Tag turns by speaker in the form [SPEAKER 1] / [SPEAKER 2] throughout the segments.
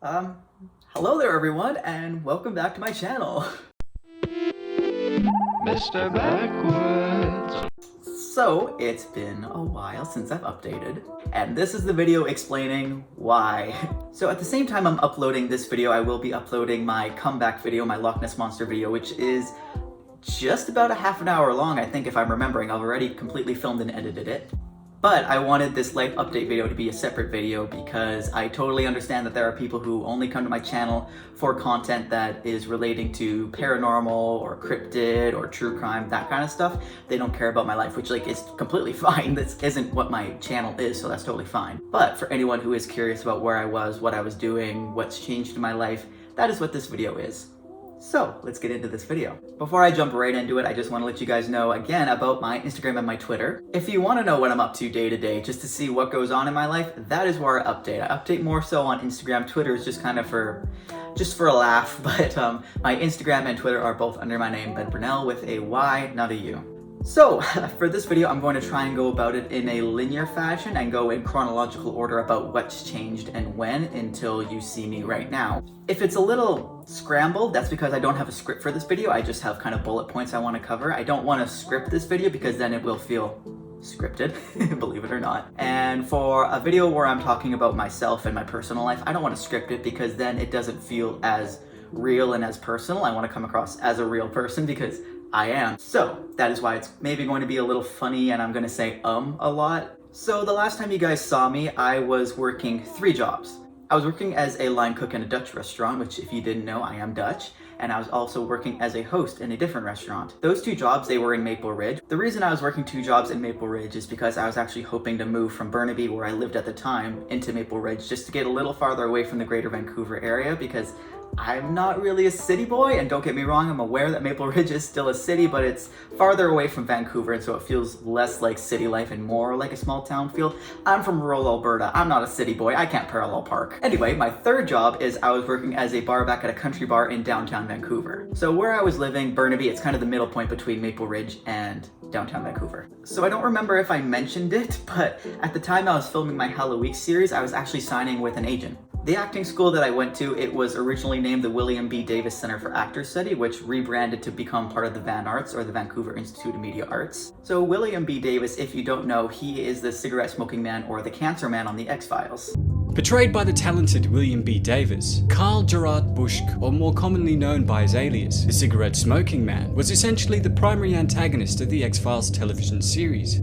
[SPEAKER 1] Um, Hello there everyone, and welcome back to my channel.
[SPEAKER 2] Mr. Backwards.
[SPEAKER 1] So, it's been a while since I've updated, and this is the video explaining why. So at the same time I'm uploading this video, I will be uploading my comeback video, my Loch Ness Monster video, which is just about a half an hour long, I think, if I'm remembering. I've already completely filmed and edited it. But I wanted this life update video to be a separate video because I totally understand that there are people who only come to my channel for content that is relating to paranormal or cryptid or true crime, that kind of stuff. They don't care about my life, which is completely fine. This isn't what my channel is, so that's totally fine. But for anyone who is curious about where I was, what I was doing, what's changed in my life, that is what this video is. So let's get into this video. Before I jump right into it, I just want to let you guys know again about my Instagram and my Twitter. If you want to know what I'm up to day to day, just to see what goes on in my life, that is where I update. I update more so on Instagram. Twitter is just kind of for a laugh, but my Instagram and Twitter are both under my name, Ben Brunel, with a Y, not a U. So, for this video, I'm going to try and go about it in a linear fashion and go in chronological order about what's changed and when until you see me right now. If it's a little scrambled, that's because I don't have a script for this video. I just have kind of bullet points I want to cover. I don't want to script this video because then it will feel scripted, believe it or not. And for a video where I'm talking about myself and my personal life, I don't want to script it because then it doesn't feel as real and as personal. I want to come across as a real person because I am. So that is why it's maybe going to be a little funny and I'm going to say a lot. So the last time you guys saw me, I was working 3 jobs. I was working as a line cook in a Dutch restaurant, which if you didn't know, I am Dutch. And I was also working as a host in a different restaurant. Those 2 jobs, they were in Maple Ridge. The reason I was working 2 jobs in Maple Ridge is because I was actually hoping to move from Burnaby, where I lived at the time, into Maple Ridge, just to get a little farther away from the greater Vancouver area, because I'm not really a city boy, and don't get me wrong, I'm aware that Maple Ridge is still a city, but it's farther away from Vancouver, and so it feels less like city life and more like a small town feel. I'm from rural Alberta. I'm not a city boy. I can't parallel park. Anyway, my 3rd job is I was working as a bar back at a country bar in downtown Vancouver. So where I was living, Burnaby, it's kind of the middle point between Maple Ridge and downtown Vancouver. So I don't remember if I mentioned it, but at the time I was filming my Halloween series, I was actually signing with an agent. The acting school that I went to, it was originally named the William B. Davis Center for Actors Study, which rebranded to become part of the Van Arts, or the Vancouver Institute of Media Arts. So William B. Davis, if you don't know, he is the cigarette smoking man or the cancer man on the X-Files.
[SPEAKER 3] Portrayed by the talented William B. Davis, Carl Gerard Busch, or more commonly known by his alias, the cigarette smoking man, was essentially the primary antagonist of the X-Files television series.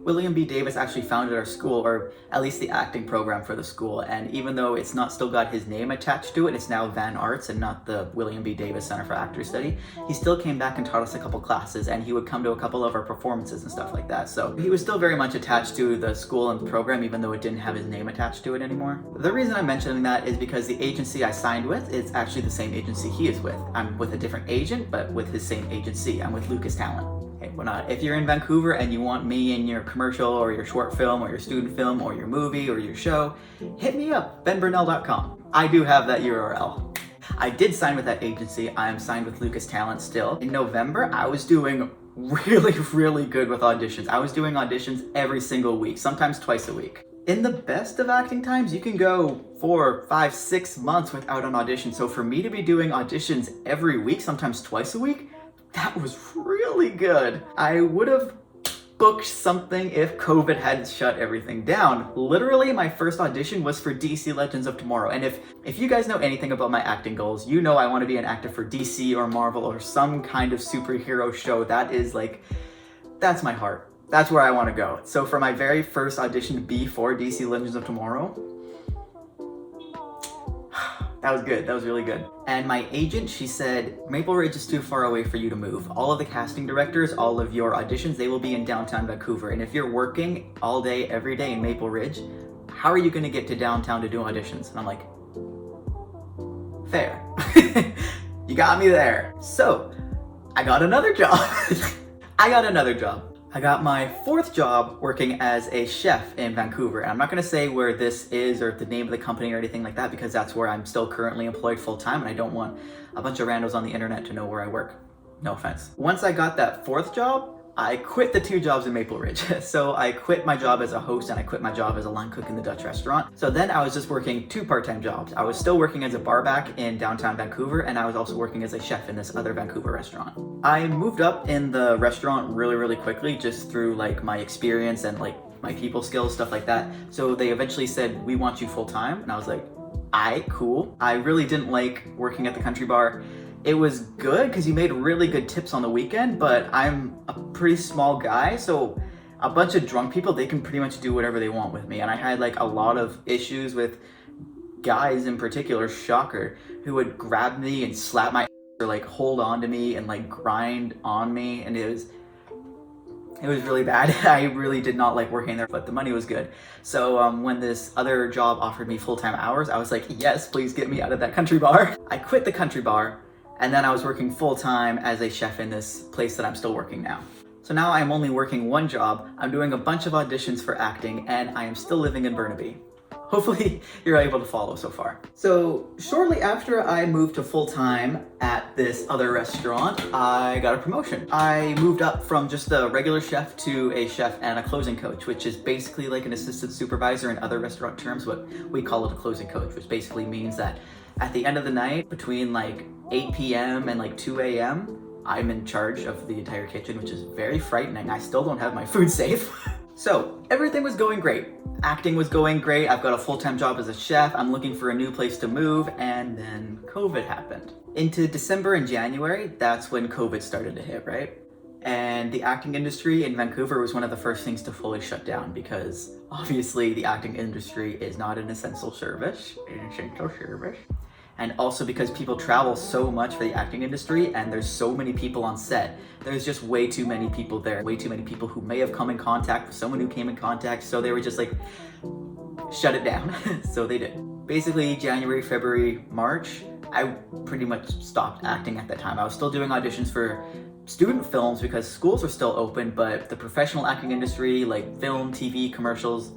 [SPEAKER 1] William B. Davis actually founded our school, or at least the acting program for the school, and even though it's not still got his name attached to it, it's now Van Arts and not the William B. Davis Center for Actors Study, he still came back and taught us a couple classes, and he would come to a couple of our performances and stuff like that. So he was still very much attached to the school and the program, even though it didn't have his name attached to it anymore. The reason I'm mentioning that is because the agency I signed with is actually the same agency he is with. I'm with a different agent, but with his same agency. I'm with Lucas Talent. Hey, if you're in Vancouver and you want me in your commercial or your short film or your student film or your movie or your show, hit me up, benbrunel.com. I do have that URL. I did sign with that agency. I am signed with Lucas Talent still. In November, I was doing really good with auditions. I was doing auditions every single week, sometimes twice a week. In the best of acting times, you can go 4, 5, 6 months without an audition. So for me to be doing auditions every week, sometimes twice a week, that was really good. I would have booked something if COVID hadn't shut everything down. Literally, my first audition was for DC Legends of Tomorrow. And if you guys know anything about my acting goals, you know I want to be an actor for DC or Marvel or some kind of superhero show. That is that's my heart. That's where I want to go. So for my very first audition to be for DC Legends of Tomorrow, that was good. That was really good. And my agent, she said, Maple Ridge is too far away for you to move. All of the casting directors, all of your auditions, they will be in downtown Vancouver. And if you're working all day, every day in Maple Ridge, how are you going to get to downtown to do auditions? And I'm like, fair. You got me there. So I got another job. I got my 4th job working as a chef in Vancouver. And I'm not gonna say where this is or the name of the company or anything like that because that's where I'm still currently employed full time and I don't want a bunch of randos on the internet to know where I work. No offense. Once I got that 4th job, I quit the 2 jobs in Maple Ridge. So I quit my job as a host and I quit my job as a line cook in the Dutch restaurant. So then I was just working 2 part-time jobs. I was still working as a barback in downtown Vancouver, and I was also working as a chef in this other Vancouver restaurant. I moved up in the restaurant really quickly, just through like my experience and like my people skills, stuff like that. So they eventually said, we want you full-time. And I was like, cool. I really didn't like working at the country bar. It was good because you made really good tips on the weekend, but I'm a pretty small guy, so a bunch of drunk people, they can pretty much do whatever they want with me. And I had like a lot of issues with guys in particular, shocker, who would grab me and slap my ass or like hold on to me and like grind on me, and it was really bad. I really did not like working there, but the money was good. So when this other job offered me full-time hours, I was like, yes, please get me out of that country bar. I quit the country bar, and then I was working full-time as a chef in this place that I'm still working now. So now I'm only working 1 job, I'm doing a bunch of auditions for acting, and I am still living in Burnaby. Hopefully you're able to follow so far. So shortly after I moved to full-time at this other restaurant, I got a promotion. I moved up from just a regular chef to a chef and a closing coach, which is basically like an assistant supervisor in other restaurant terms, but we call it a closing coach, which basically means that at the end of the night, between like 8 p.m. and like 2 a.m., I'm in charge of the entire kitchen, which is very frightening. I still don't have my food safe. So everything was going great. Acting was going great. I've got a full-time job as a chef. I'm looking for a new place to move, and then COVID happened. Into December and January, that's when COVID started to hit, right? And the acting industry in Vancouver was one of the first things to fully shut down, because obviously the acting industry is not an essential service. And also because people travel so much for the acting industry and there's so many people on set. There's just way too many people there. Way too many people who may have come in contact with someone who came in contact. So they were just like, shut it down. So they did. Basically January, February, March, I pretty much stopped acting at that time. I was still doing auditions for student films because schools were still open, but the professional acting industry, like film, TV, commercials,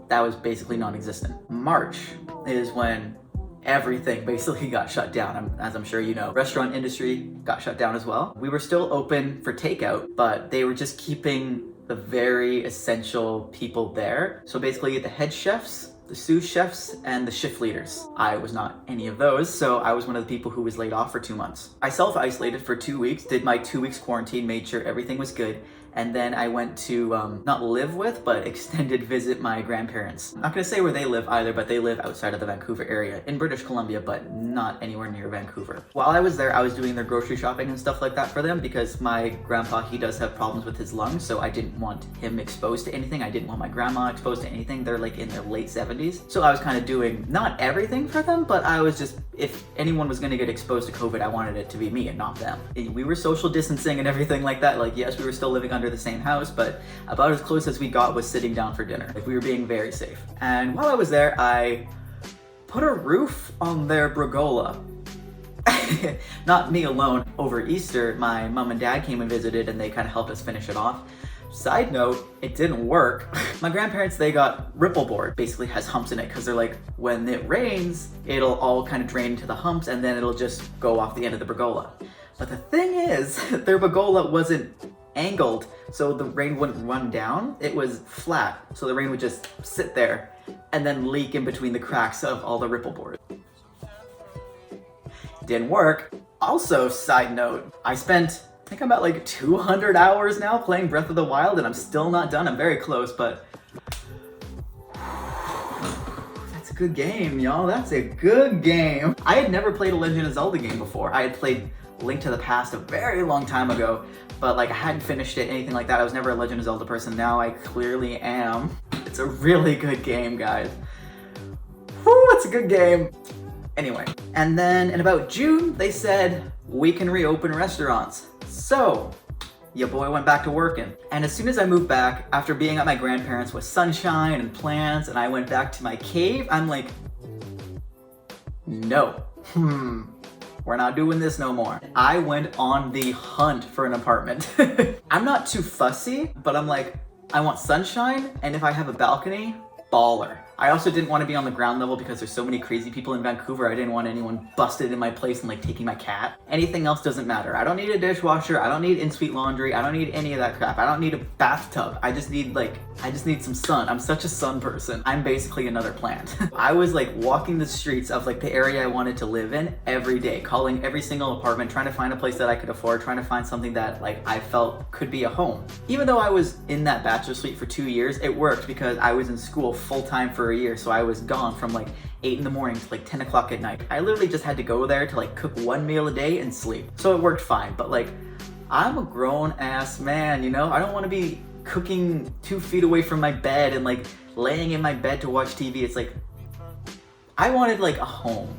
[SPEAKER 1] that was basically non-existent. March is when everything basically got shut down. As I'm sure you know, restaurant industry got shut down as well. We were still open for takeout, but they were just keeping the very essential people there. So basically the head chefs, the sous chefs, and the shift leaders. I was not any of those, so I was one of the people who was laid off for 2 months. I self-isolated for 2 weeks, did my 2 weeks quarantine, made sure everything was good, and then I went to not live with, but extended visit my grandparents. I'm not gonna say where they live either, but they live outside of the Vancouver area, in British Columbia, but not anywhere near Vancouver. While I was there, I was doing their grocery shopping and stuff like that for them, because my grandpa, he does have problems with his lungs, so I didn't want him exposed to anything. I didn't want my grandma exposed to anything. They're like in their late 70s. So I was kind of doing not everything for them, but I was just, if anyone was gonna get exposed to COVID, I wanted it to be me and not them. We were social distancing and everything like that. Like, yes, we were still living under the same house, but about as close as we got was sitting down for dinner. Like, we were being very safe. And while I was there, I put a roof on their Bregola. Not me alone. Over Easter, my mom and dad came and visited, and they kind of helped us finish it off. Side note, it didn't work. My grandparents, they got ripple board. Basically has humps in it because they're like, when it rains, it'll all kind of drain into the humps and then it'll just go off the end of the Bregola. But the thing is, their Bregola wasn't angled, so the rain wouldn't run down. It was flat, so the rain would just sit there and then leak in between the cracks of all the ripple board. Didn't work. Also, side note, I spent, I think I'm at like 200 hours now playing Breath of the Wild, and I'm still not done. I'm very close, but that's a good game, y'all. That's a good game. I had never played a Legend of Zelda game before. I had played Link to the Past a very long time ago, but like I hadn't finished it, anything like that. I was never a Legend of Zelda person. Now I clearly am. It's a really good game, guys. Whew, it's a good game. Anyway, and then in about June, they said, we can reopen restaurants. So, your boy went back to working. And as soon as I moved back, after being at my grandparents' with sunshine and plants, and I went back to my cave, I'm like, no. We're not doing this no more. I went on the hunt for an apartment. I'm not too fussy, but I'm like, I want sunshine, and if I have a balcony, baller. I also didn't want to be on the ground level because there's so many crazy people in Vancouver. I didn't want anyone busted in my place and like taking my cat. Anything else doesn't matter. I don't need a dishwasher. I don't need in-suite laundry. I don't need any of that crap. I don't need a bathtub. I just need some sun. I'm such a sun person. I'm basically another plant. I was like walking the streets of like the area I wanted to live in every day, calling every single apartment, trying to find a place that I could afford, trying to find something that like I felt could be a home. Even though I was in that bachelor suite for 2 years, it worked because I was in school full-time for a year. So I was gone from like 8 in the morning to like 10 o'clock at night. I literally just had to go there to like cook 1 meal a day and sleep. So it worked fine, but like I'm a grown ass man, you know? I don't want to be cooking 2 feet away from my bed and like laying in my bed to watch TV. It's like, I wanted like a home,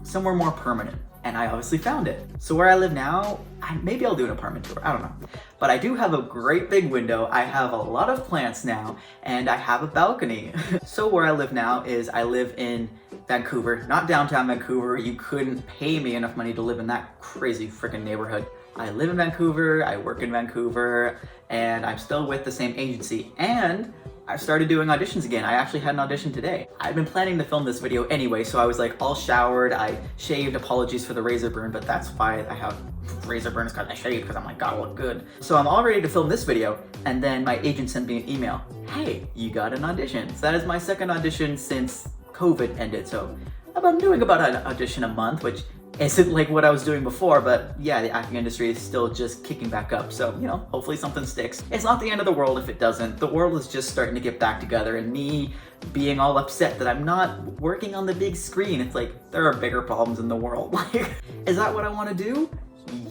[SPEAKER 1] somewhere more permanent, and I obviously found it. So where I live now, maybe I'll do an apartment tour, I don't know. But I do have a great big window, I have a lot of plants now, and I have a balcony. So where I live now is I live in Vancouver, not downtown Vancouver. You couldn't pay me enough money to live in that crazy freaking neighborhood. I live in Vancouver, I work in Vancouver, and I'm still with the same agency. And I started doing auditions again. I actually had an audition today. I've been planning to film this video anyway, so I was like all showered, I shaved, apologies for the razor burn, but that's why I have razor burns, because I shaved, because I'm like, gotta look good. So I'm all ready to film this video, and then my agent sent me an email. Hey, you got an audition. So that is my second audition since COVID ended, so I've been doing about an audition a month, which isn't like what I was doing before, but yeah, the acting industry is still just kicking back up. So, you know, hopefully something sticks. It's not the end of the world if it doesn't. The world is just starting to get back together, and me being all upset that I'm not working on the big screen. It's like, there are bigger problems in the world. Like, is that what I want to do?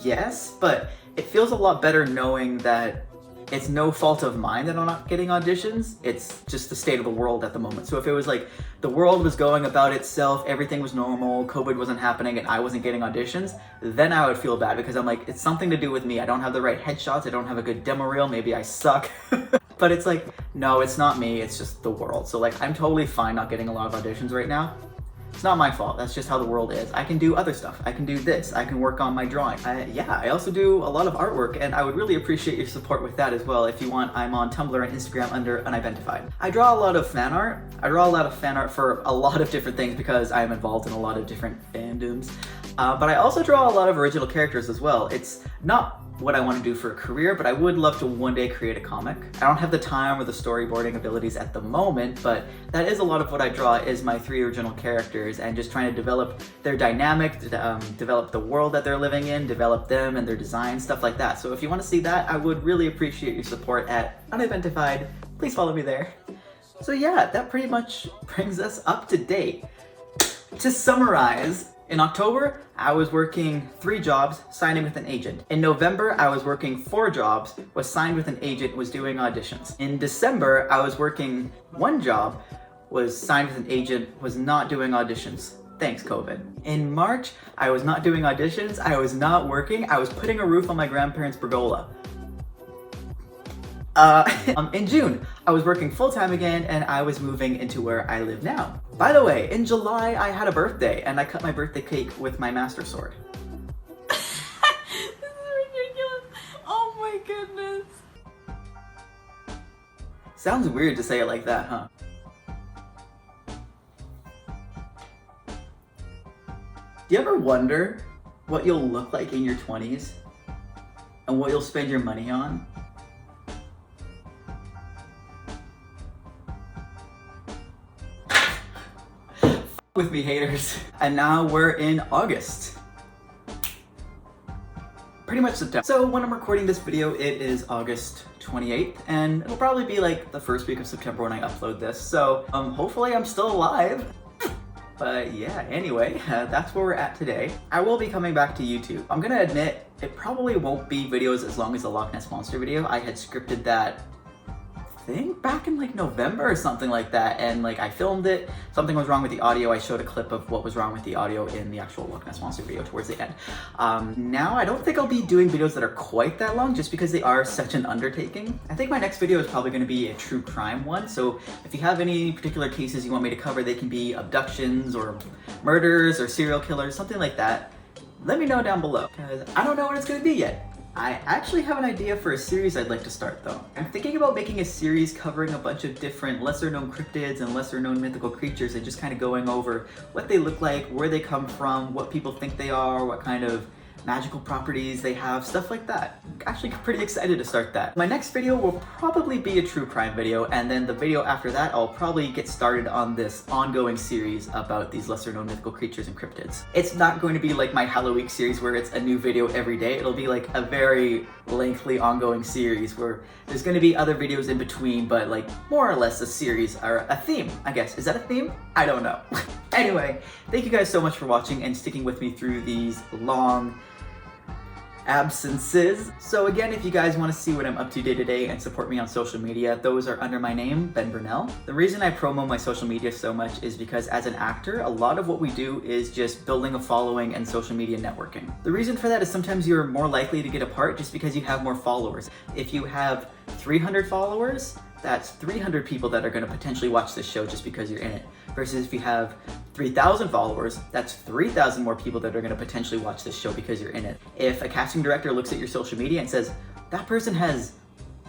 [SPEAKER 1] Yes, but it feels a lot better knowing that it's no fault of mine that I'm not getting auditions. It's just the state of the world at the moment. So if it was like the world was going about itself, everything was normal, COVID wasn't happening, and I wasn't getting auditions, then I would feel bad because I'm like, it's something to do with me. I don't have the right headshots. I don't have a good demo reel. Maybe I suck. But it's like, no, it's not me. It's just the world. So like, I'm totally fine not getting a lot of auditions right now. It's not my fault. That's just how the world is. I can do other stuff. I can do this. I can work on my drawing. I also do a lot of artwork, and I would really appreciate your support with that as well. If you want, I'm on Tumblr and Instagram under unidentified. I draw a lot of fan art. I draw a lot of fan art for a lot of different things because I'm involved in a lot of different fandoms. But I also draw a lot of original characters as well. It's not what I want to do for a career, but I would love to one day create a comic. I don't have the time or the storyboarding abilities at the moment, but that is a lot of what I draw is my 3 original characters and just trying to develop their dynamic, develop the world that they're living in, develop them and their design, stuff like that. So if you want to see that, I would really appreciate your support at unidentified. Please follow me there. So yeah, that pretty much brings us up to date. To summarize, in October, I was working 3 jobs, signing with an agent. In November, I was working 4 jobs, was signed with an agent, was doing auditions. In December, I was working 1 job, was signed with an agent, was not doing auditions. Thanks, COVID. In March, I was not doing auditions, I was not working, I was putting a roof on my grandparents' pergola. In June, I was working full-time again, and I was moving into where I live now. By the way, in July, I had a birthday, and I cut my birthday cake with my master sword.
[SPEAKER 4] This is ridiculous. Oh my goodness.
[SPEAKER 1] Sounds weird to say it like that, huh? Do you ever wonder what you'll look like in your 20s? And what you'll spend your money on? With me, haters. And now we're in August. Pretty much September. So when I'm recording this video, it is August 28th, and it'll probably be like the first week of September when I upload this. So hopefully I'm still alive. But yeah, anyway, that's where we're at today. I will be coming back to YouTube. I'm gonna admit, it probably won't be videos as long as the Loch Ness Monster video. I had scripted that, I think back in like November or something like that, and like I filmed it, something was wrong with the audio. I showed a clip of what was wrong with the audio in the actual Loch Ness Monster video towards the end. Now I don't think I'll be doing videos that are quite that long just because they are such an undertaking. I think my next video is probably going to be a true crime one, so if you have any particular cases you want me to cover, they can be abductions or murders or serial killers, something like that, let me know down below, because I don't know what it's going to be yet. I actually have an idea for a series I'd like to start though. I'm thinking about making a series covering a bunch of different lesser known cryptids and lesser known mythical creatures and just kind of going over what they look like, where they come from, what people think they are, what kind of magical properties they have, stuff like that. I'm actually pretty excited to start that. My next video will probably be a true crime video, and then the video after that I'll probably get started on this ongoing series about these lesser known mythical creatures and cryptids. It's not going to be like my Halloween series where it's a new video every day. It'll be like a very lengthy ongoing series where there's going to be other videos in between, but like more or less a series or a theme, I guess. Is that a theme? I don't know. Anyway, thank you guys so much for watching and sticking with me through these long absences. So again, if you guys want to see what I'm up to day to day and support me on social media, those are under my name, Ben Burnell. The reason I promo my social media so much is because as an actor, a lot of what we do is just building a following and social media networking. The reason for that is sometimes you're more likely to get a part just because you have more followers. If you have 300 followers, that's 300 people that are going to potentially watch this show just because you're in it. Versus if you have 3,000 followers, that's 3,000 more people that are going to potentially watch this show because you're in it. If a casting director looks at your social media and says, that person has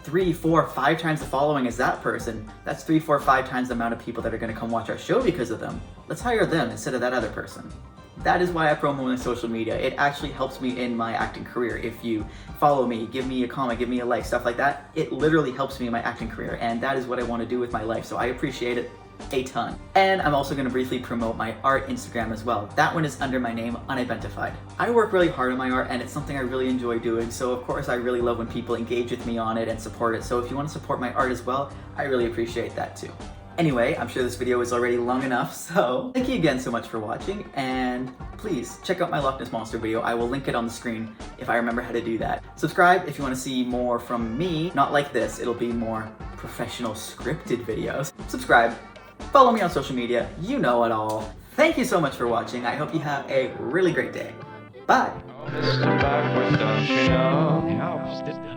[SPEAKER 1] 3, 4, 5 times the following as that person, that's 3, 4, 5 times the amount of people that are going to come watch our show because of them. Let's hire them instead of that other person. That is why I promo my social media. It actually helps me in my acting career. If you follow me, give me a comment, give me a like, stuff like that, it literally helps me in my acting career, and that is what I want to do with my life, so I appreciate it a ton. And I'm also going to briefly promote my art Instagram as well. That one is under my name, Unidentified. I work really hard on my art and it's something I really enjoy doing, so of course I really love when people engage with me on it and support it, so if you want to support my art as well, I really appreciate that too. Anyway, I'm sure this video is already long enough, so thank you again so much for watching, and please check out my Loch Ness Monster video. I will link it on the screen if I remember how to do that. Subscribe if you want to see more from me, not like this, it'll be more professional scripted videos. Subscribe, follow me on social media, you know it all. Thank you so much for watching, I hope you have a really great day. Bye!
[SPEAKER 2] Mr. Backward, don't you know?